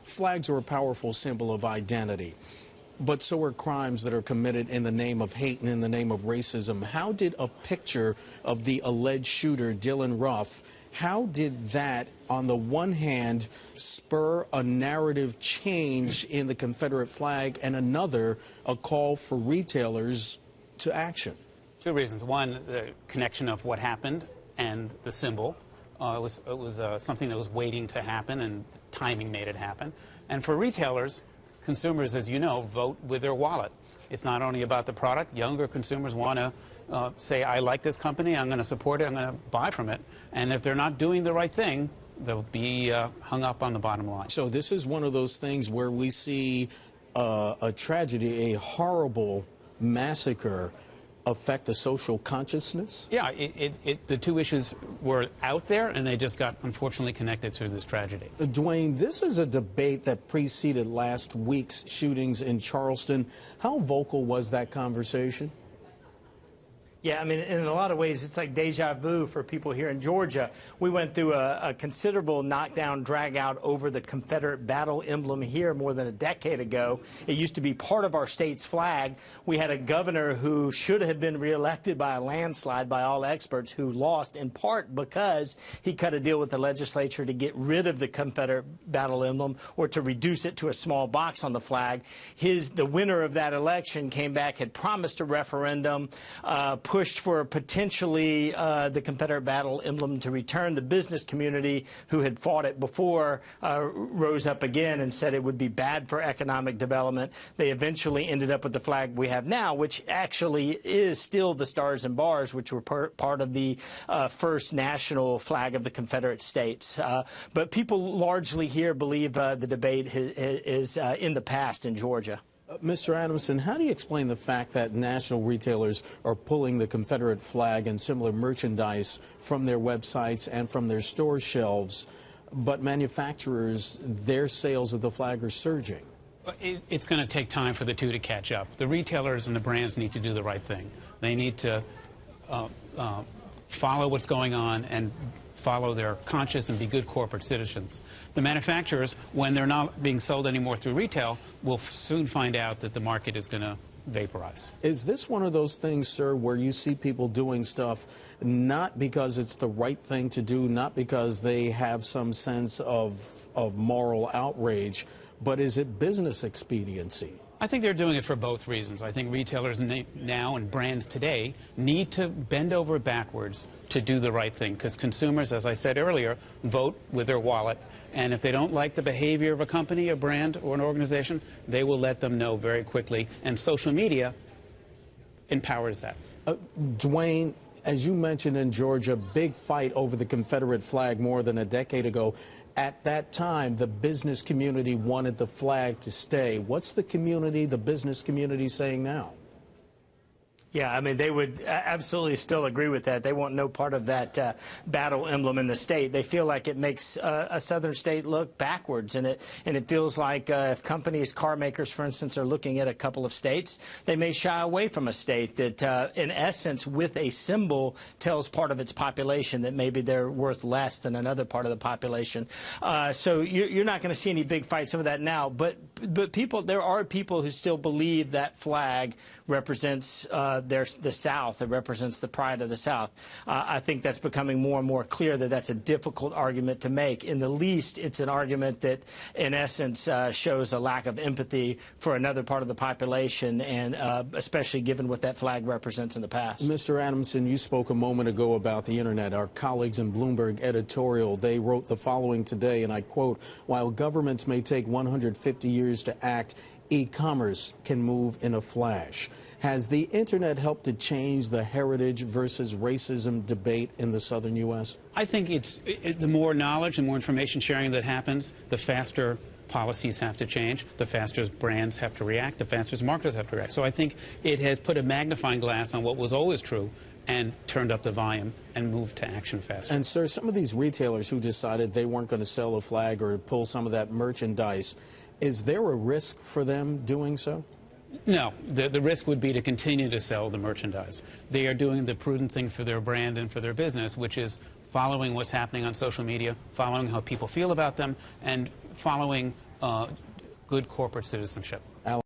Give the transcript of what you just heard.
Flags are a powerful symbol of identity, but so are crimes that are committed in the name of hate and in the name of racism. How did a picture of the alleged shooter, Dylan Ruff, how did that, on the one hand, spur a narrative change in the Confederate flag, and another, a call for retailers to action? Two reasons. One, the connection of what happened and the symbol. It was something that was waiting to happen, and timing made it happen. And for retailers, consumers, as you know, vote with their wallet. It's not only about the product. Younger consumers want to say, I like this company, I'm going to support it, I'm going to buy from it. And if they're not doing the right thing, they'll be hung up on the bottom line. So this is one of those things where we see a tragedy, a horrible massacre affect the social consciousness? Yeah, the two issues were out there, and they just got, unfortunately, connected to this tragedy. Dwayne, this is a debate that preceded last week's shootings in Charleston. How vocal was that conversation? Yeah, I mean, in a lot of ways, it's like deja vu for people here in Georgia. We went through a considerable knockdown, drag out over the Confederate battle emblem here more than a decade ago. It used to be part of our state's flag. We had a governor who should have been reelected by a landslide by all experts, who lost in part because he cut a deal with the legislature to get rid of the Confederate battle emblem or to reduce it to a small box on the flag. The winner of that election came back, had promised a referendum, pushed for potentially the Confederate battle emblem to return. The business community, who had fought it before, rose up again and said it would be bad for economic development. They eventually ended up with the flag we have now, which actually is still the Stars and Bars, which were part of the first national flag of the Confederate States. But people largely here believe the debate is in the past in Georgia. Mr. Adamson, how do you explain the fact that national retailers are pulling the Confederate flag and similar merchandise from their websites and from their store shelves, but manufacturers, their sales of the flag are surging? It's going to take time for the two to catch up. The retailers and the brands need to do the right thing. They need to follow what's going on and follow their conscience and be good corporate citizens. The manufacturers, when they're not being sold anymore through retail, will soon find out that the market is going to vaporize. Is this one of those things, sir, where you see people doing stuff not because it's the right thing to do, not because they have some sense of moral outrage, but is it business expediency? I think they're doing it for both reasons. I think retailers now and brands today need to bend over backwards to do the right thing, because consumers, as I said earlier, vote with their wallet. And if they don't like the behavior of a company, a brand, or an organization, they will let them know very quickly. And social media empowers that. Dwayne, as you mentioned in Georgia, big fight over the Confederate flag more than a decade ago. At that time, the business community wanted the flag to stay. What's the community, the business community, saying now? Yeah, I mean, they would absolutely still agree with that. They want no part of that battle emblem in the state. They feel like it makes a southern state look backwards, and it feels like if companies, car makers, for instance, are looking at a couple of states, they may shy away from a state that, in essence, with a symbol, tells part of its population that maybe they're worth less than another part of the population. So you're not going to see any big fights over that now, but there are people who still believe that flag represents the South. It represents the pride of the South. I think that's becoming more and more clear that that's a difficult argument to make. In the least, it's an argument that, in essence, shows a lack of empathy for another part of the population, and especially given what that flag represents in the past. Mr. Adamson, you spoke a moment ago about the Internet. Our colleagues in Bloomberg editorial, they wrote the following today, and I quote, "While governments may take 150 years to act, e-commerce can move in a flash." Has the Internet helped to change the heritage versus racism debate in the southern U.S.? I think the more knowledge and more information sharing that happens, the faster policies have to change, the faster brands have to react, the faster marketers have to react. So I think it has put a magnifying glass on what was always true and turned up the volume and moved to action faster. And, sir, some of these retailers who decided they weren't going to sell a flag or pull some of that merchandise, is there a risk for them doing so? No. The risk would be to continue to sell the merchandise. They are doing the prudent thing for their brand and for their business, which is following what's happening on social media, following how people feel about them, and following good corporate citizenship.